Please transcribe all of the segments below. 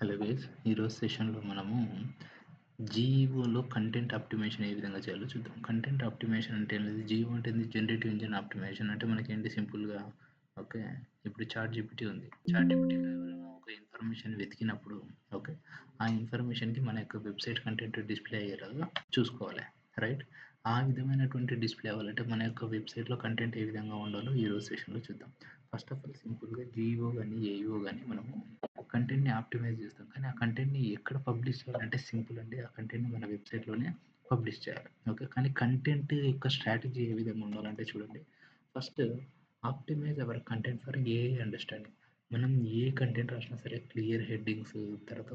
Hello guys, ఈరోజు సెషన్లో మనము జీఈఓలో కంటెంట్ ఆప్టిమేషన్ ఏ విధంగా చేయాలో చూద్దాం. కంటెంట్ ఆప్టిమేషన్ అంటే ఏంటిది? జీఈఓ అంటే ఏంది? జనరేటివ్ ఇంజిన్ ఆప్టిమేషన్ అంటే మనకేంటి సింపుల్గా ఓకే. ఇప్పుడు చాట్ జీపీటీ ఉంది. చాట్ జీపీటీలో ఎవరైనా ఒక ఇన్ఫర్మేషన్ వెతికినప్పుడు ఓకే, ఆ ఇన్ఫర్మేషన్కి మన యొక్క వెబ్సైట్ కంటెంట్ డిస్ప్లే అయ్యేలాగా చూసుకోవాలి, రైట్? ఆ విధమైనటువంటి డిస్ప్లే అవ్వాలంటే మన యొక్క వెబ్సైట్లో కంటెంట్ ఏ విధంగా ఉండాలో ఈరోజు సెషన్లో చూద్దాం. ఫస్ట్ ఆఫ్ ఆల్ సింపుల్గా జీఈఓ కానీ ఏఈఓ కానీ మనము కంటెంట్‌ని ఆప్టిమైజ్ చేస్తాం. కానీ ఆ కంటెంట్‌ని ఎక్కడ పబ్లిష్ చేయాలంటే సింపుల్ అండి. ఆ కంటెంట్‌ని మన వెబ్‌సైట్‌లోనే పబ్లిష్ చేయాలి. ఓకే. కానీ కంటెంట్ యొక్క స్ట్రాటజీ ఏ విధంగా ఉండాలంటే చూడండి. First optimize our content for AI understanding. మనం ఏ కంటెంట్ రాసినా సరే క్లియర్ హెడ్డింగ్స్, తర్వాత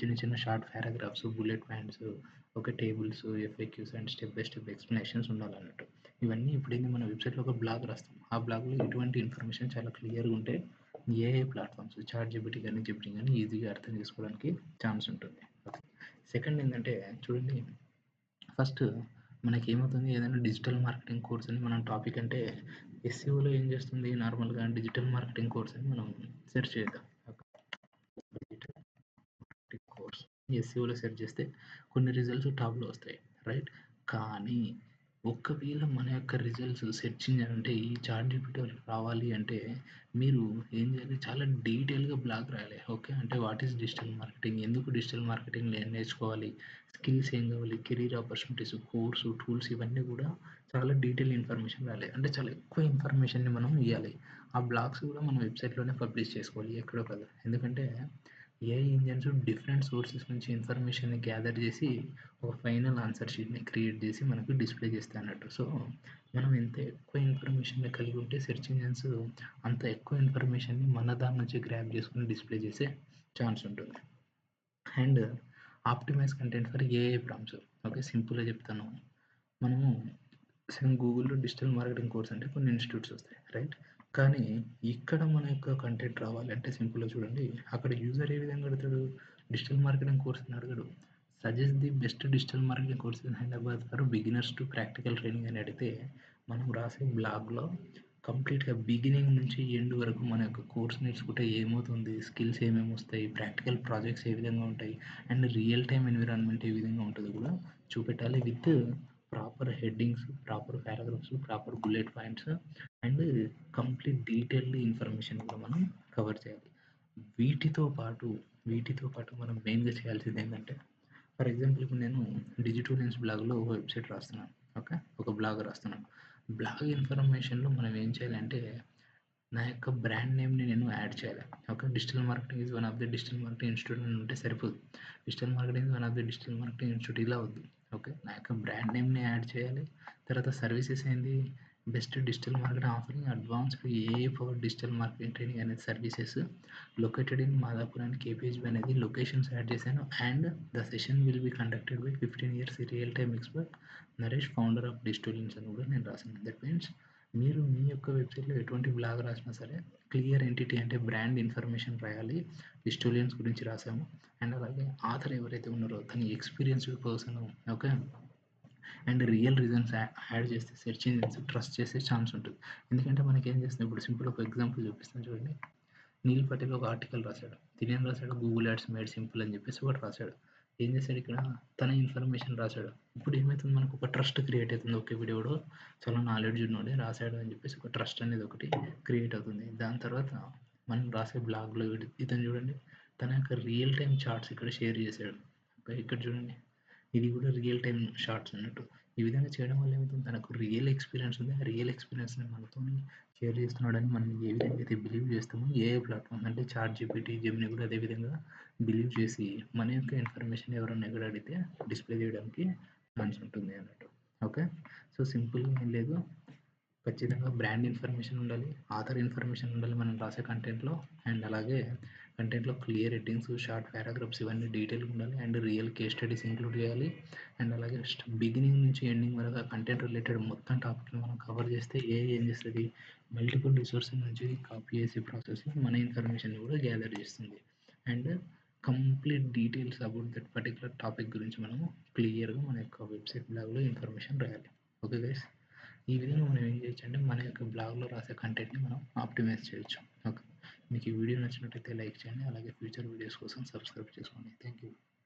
చిన్న చిన్న short paragraphs, bullet points, okay, tables, FAQs and step by step explanations ఉండాలన్నట్టు. ఇవన్నీ ఇప్పుడేంది మన వెబ్‌సైట్‌లో ఒక బ్లాగ్ రాస్తాం. ఆ బ్లాగ్‌లో ఎటువంటి ఇన్ఫర్మేషన్ చాలా క్లియర్‌గా ఉంటే ఏఐ ప్లాట్‌ఫామ్స్ చాట్ జీపీటీ గాని, జెమినీ గాని ఈజీగా అర్థం చేసుకోవడానికి ఛాన్స్ ఉంటుంది. ఓకే. సెకండ్ ఏందంటే చూడండి, ఫస్ట్ మనకేమవుతుంది, ఏదైనా డిజిటల్ మార్కెటింగ్ కోర్స్ అని మనం టాపిక్ అంటే ఎస్‌సీఓలో ఏం చేస్తుంది నార్మల్‌గా డిజిటల్ మార్కెటింగ్ కోర్స్ అని మనం సెర్చ్ చేద్దాం. ఓకే. డిజిటల్ మార్కెటింగ్ కోర్స్ ఎస్‌సీఓలో సెర్చ్ చేస్తే కొన్ని రిజల్ట్స్ టాప్‌లో వస్తాయి, రైట్? కానీ ఒకవేళ మన యొక్క రిజల్ట్స్ సెర్చ్ ఇంజిన్ అంటే ఈ చాట్ జీపీటీలో రావాలి అంటే మీరు ఏం చేయాలి, చాలా డీటెయిల్‌గా బ్లాగ్ రాయాలి. ఓకే. అంటే వాట్ ఈస్ డిజిటల్ మార్కెటింగ్? ఎందుకు డిజిటల్ మార్కెటింగ్ నేర్చుకోవాలి? స్కిల్స్ ఏం కావాలి? కెరీర్ ఆపర్చునిటీస్, కోర్సు, టూల్స్ ఇవన్నీ కూడా చాలా డీటెయిల్ ఇన్ఫర్మేషన్ రాయాలి. అంటే చాలా ఎక్కువ ఇన్ఫర్మేషన్‌ని మనం ఇయ్యాలి. ఆ బ్లాగ్స్ కూడా మన వెబ్‌సైట్‌లోనే పబ్లిష్ చేసుకోవాలి, ఎక్కడో కాదు. ఎందుకంటే ఏఐ ఇంజిన్స్ డిఫరెంట్ సోర్సెస్ నుంచి ఇన్ఫర్మేషన్‌ని గ్యాదర్ చేసి ఒక ఫైనల్ ఆన్సర్ షీట్‌ని క్రియేట్ చేసి మనకు డిస్‌ప్లే చేస్తాయి అన్నట్టు. సో, మనం ఎంత ఎక్కువ ఇన్ఫర్మేషన్‌ని కలిగి ఉంటే సెర్చ్ ఇంజిన్స్ అంత ఎక్కువ ఇన్ఫర్మేషన్‌ని మన దాని నుంచి గ్రాబ్ చేసుకొని డిస్‌ప్లే చేసే ఛాన్స్ ఉంటుంది. And optimise content for AI prompts. Okay. సింపుల్‌గా చెప్తాను. మనము సేమ్ గూగుల్‌లో డిజిటల్ మార్కెటింగ్ కోర్స్ అంటే కొన్ని ఇన్‌స్టిట్యూట్స్ వస్తాయి, రైట్? కానీ ఇక్కడ మన యొక్క కంటెంట్ రావాలంటే సింపుల్‌గా చూడండి. అక్కడ యూజర్ ఏ విధంగా అడుగుతాడు? డిజిటల్ మార్కెటింగ్ కోర్స్ అని అడగడు. Suggest the best digital marketing course in Hyderabad for beginners to practical training అని అడిగితే మనం రాసే బ్లాగ్‌లో కంప్లీట్‌గా బిగినింగ్ నుంచి ఎండ్ వరకు మన యొక్క కోర్స్ నేర్చుకుంటే ఏమవుతుంది? స్కిల్స్ ఏమేమి వస్తాయి? ప్రాక్టికల్ ప్రాజెక్ట్స్ ఏ విధంగా ఉంటాయి? అండ్ రియల్ టైమ్ ఎన్విరాన్మెంట్ ఏ విధంగా ఉంటుందో కూడా చూపెట్టాలి with proper headings, proper paragraphs, proper bullet points and complete detailed information కూడా మనం కవర్ చేయాలి. వీటితో పాటు వీటితో పాటు మనం మెయిన్‌గా చేయాల్సింది ఏంటంటే, ఫర్ ఎగ్జాంపుల్ ఇప్పుడు నేను డిజిటోరియన్స్ బ్లాగ్‌లో ఒక వెబ్‌సైట్ రాస్తున్నాను. ఓకే. ఒక బ్లాగ్ రాస్తున్నాను. బ్లాగ్ ఇన్ఫర్మేషన్‌లో మనం ఏం చేయాలంటే నా యొక్క బ్రాండ్ నేమ్‌ని నేను యాడ్ చేయాలి. Okay. Digital marketing is one of the digital marketing institute అని ఉంటే సరిపోదు. Digital marketing is one of the digital marketing institute ఇలా వద్దు. ఓకే. నా యొక్క బ్రాండ్ నేమ్‌ని యాడ్ చేయాలి. తర్వాత సర్వీసెస్ ఏంది? Best digital marketing offering advanced AI powered digital marketing training అనేది services located in Madhapur and KPHB అనేది లొకేషన్స్ యాడ్ చేశాను. And the session will be conducted by 15 years real time expert Naresh, founder of Digitorians అని కూడా నేను రాశాను. That means మీరు మీ యొక్క వెబ్‌సైట్‌లో ఎటువంటి బ్లాగ్ రాసినా సరే క్లియర్ ఎంటిటీ అంటే బ్రాండ్ ఇన్ఫర్మేషన్ రాయాలి. హిస్టోరియన్స్ గురించి రాసాము. అండ్ అలాగే ఆథర్ ఎవరైతే ఉన్నారో తను experienced person. Okay. And real reasons add చేస్తే సెర్చ్ ఇంజిన్స్ ట్రస్ట్ చేసే ఛాన్స్ ఉంటుంది. ఎందుకంటే మనకేం చేస్తుంది, ఇప్పుడు సింపుల్ ఒక ఎగ్జాంపుల్ చూపిస్తాను చూడండి. నీల్ పటేల్ ఒక ఆర్టికల్ రాశాడు. తినేం రాశాడు? గూగుల్ యాడ్స్ మేడ్ సింపుల్ అని చెప్పేసి ఒకటి రాశాడు. ఏం చేశాడు ఇక్కడ? తన ఇన్ఫర్మేషన్ రాశాడు. ఇప్పుడు ఏమైతుంది, మనకు ఒక ట్రస్ట్ క్రియేట్ అవుతుంది. ఓకే, వీడెవడో చాలా నాలెడ్జ్ ఉన్నోడే రాశాడు అని చెప్పేసి ఒక ట్రస్ట్ అనేది ఒకటి క్రియేట్ అవుతుంది. దాని తర్వాత మనం రాసే బ్లాగ్‌లో ఇతను చూడండి, తన యొక్క రియల్ టైమ్ చార్ట్స్ ఇక్కడ షేర్ చేశాడు. ఓకే, ఇక్కడ చూడండి. ఇది కూడా రియల్ టైమ్ షార్ట్స్ అన్నట్టు. ఈ విధంగా చేయడం వల్ల ఏమవుతుంది, తనకు రియల్ ఎక్స్‌పీరియన్స్ ఉంది. ఆ రియల్ ఎక్స్‌పీరియన్స్‌ని మనతోని షేర్ చేస్తున్నాడని మనం ఏ విధంగా అయితే బిలీవ్ చేస్తామో ఏఐ ప్లాట్‌ఫామ్ అంటే చాట్ జీపీటీ, జెమినీ కూడా అదే విధంగా బిలీవ్ చేసి మన యొక్క ఇన్ఫర్మేషన్ ఎవరైనా ఎక్కడ అడిగితే డిస్‌ప్లే చేయడానికి ఛాన్స్ ఉంటుంది అన్నట్టు. ఓకే. సో, సింపుల్‌గా ఏం లేదు. ఖచ్చితంగా బ్రాండ్ ఇన్ఫర్మేషన్ ఉండాలి. ఆథర్ ఇన్ఫర్మేషన్ ఉండాలి మనం రాసే కంటెంట్‌లో. అండ్ అలాగే కంటెంట్‌లో క్లియర్ హెడ్డింగ్స్, షార్ట్ పారాగ్రాఫ్స్ ఇవన్నీ డీటెయిల్‌గా ఉండాలి. And real case studies include చేయాలి. అండ్ అలాగే బిగినింగ్ నుంచి ఎండింగ్ వరకు ఆ కంటెంట్ రిలేటెడ్ మొత్తం టాపిక్‌ని మనం కవర్ చేస్తే ఏఐ ఏం చేస్తది, మల్టిపుల్ రిసోర్సెస్ నుంచి కాపీ చేసే ప్రాసెస్‌లో మన ఇన్ఫర్మేషన్‌ని కూడా గ్యాదర్ చేస్తుంది. And complete details about that particular topic గురించి మనము క్లియర్‌గా మన యొక్క వెబ్‌సైట్ బ్లాగ్‌లో ఇన్ఫర్మేషన్ రాయాలి. Okay guys. ఈ విధంగా మనం ఏం చేయొచ్చు అంటే మన యొక్క బ్లాగ్‌లో రాసే కంటెంట్‌ని మనం ఆప్టిమైజ్ చేయొచ్చు. ఓకే. మీకు ఈ వీడియో నచ్చినట్టయితే లైక్ చేయండి. అలాగే ఫ్యూచర్ వీడియోస్ కోసం సబ్స్క్రైబ్ చేసుకోండి. Thank you.